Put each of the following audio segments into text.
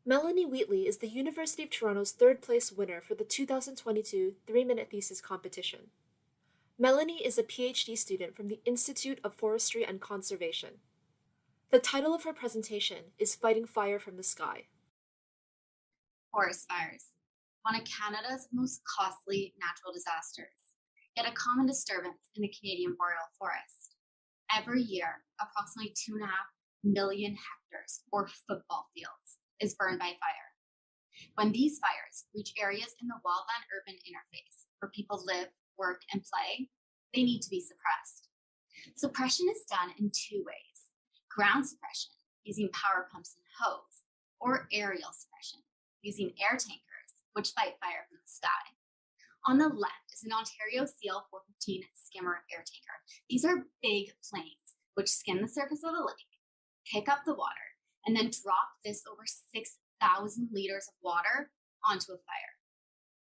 Melanie Wheatley is the University of Toronto's third place winner for the 2022 Three Minute Thesis competition. Melanie is a PhD student from the Institute of Forestry and Conservation. The title of her presentation is Fighting Fire from the Sky. Forest fires, one of Canada's most costly natural disasters, yet a common disturbance in the Canadian boreal forest. Every year, approximately 2.5 million hectares, or football fields, is burned by fire. When these fires reach areas in the wildland-urban interface where people live, work, and play, they need to be suppressed. Suppression is done in two ways: ground suppression, using power pumps and hose, or aerial suppression, using air tankers, which fight fire from the sky. On the left is an Ontario CL-415 skimmer air tanker. These are big planes which skim the surface of a lake, pick up the water, and then drop this over 6,000 liters of water onto a fire.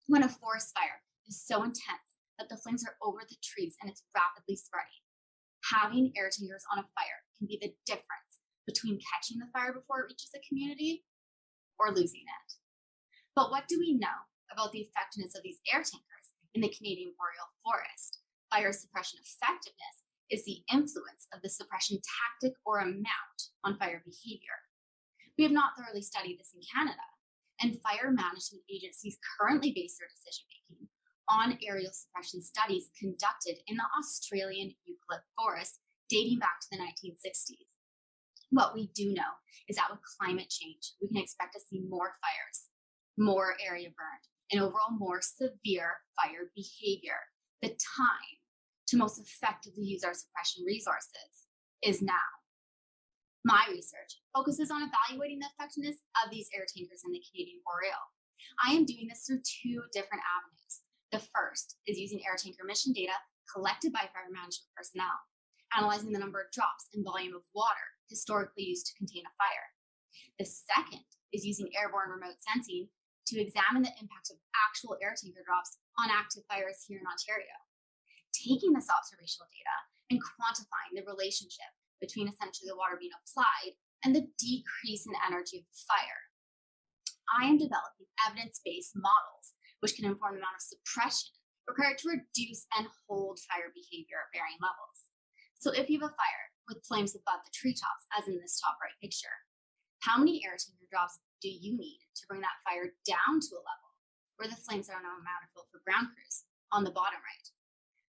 When a forest fire is so intense that the flames are over the trees and it's rapidly spreading, having air tankers on a fire can be the difference between catching the fire before it reaches a community or losing it. But what do we know about the effectiveness of these air tankers in the Canadian boreal forest? Fire suppression effectiveness is the influence of the suppression tactic or amount on fire behavior. We have not thoroughly studied this in Canada, and fire management agencies currently base their decision-making on aerial suppression studies conducted in the Australian eucalypt forest dating back to the 1960s. What we do know is that with climate change, we can expect to see more fires, more area burned, and overall more severe fire behavior. The time to most effectively use our suppression resources is now. My research focuses on evaluating the effectiveness of these air tankers in the Canadian boreal. I am doing this through two different avenues. The first is using air tanker emission data collected by fire management personnel, analyzing the number of drops and volume of water historically used to contain a fire. The second is using airborne remote sensing to examine the impact of actual air tanker drops on active fires here in Ontario. Taking this observational data and quantifying the relationship between essentially the water being applied and the decrease in energy of the fire. I am developing evidence-based models which can inform the amount of suppression required to reduce and hold fire behavior at varying levels. So if you have a fire with flames above the treetops, as in this top right picture, how many air tanker drops do you need to bring that fire down to a level where the flames are not manageable for ground crews on the bottom right?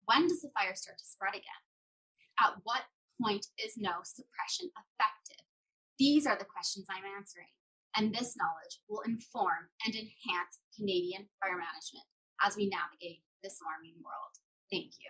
When does the fire start to spread again? At what point is no suppression effective? These are the questions I'm answering, and this knowledge will inform and enhance Canadian fire management as we navigate this alarming world. Thank you.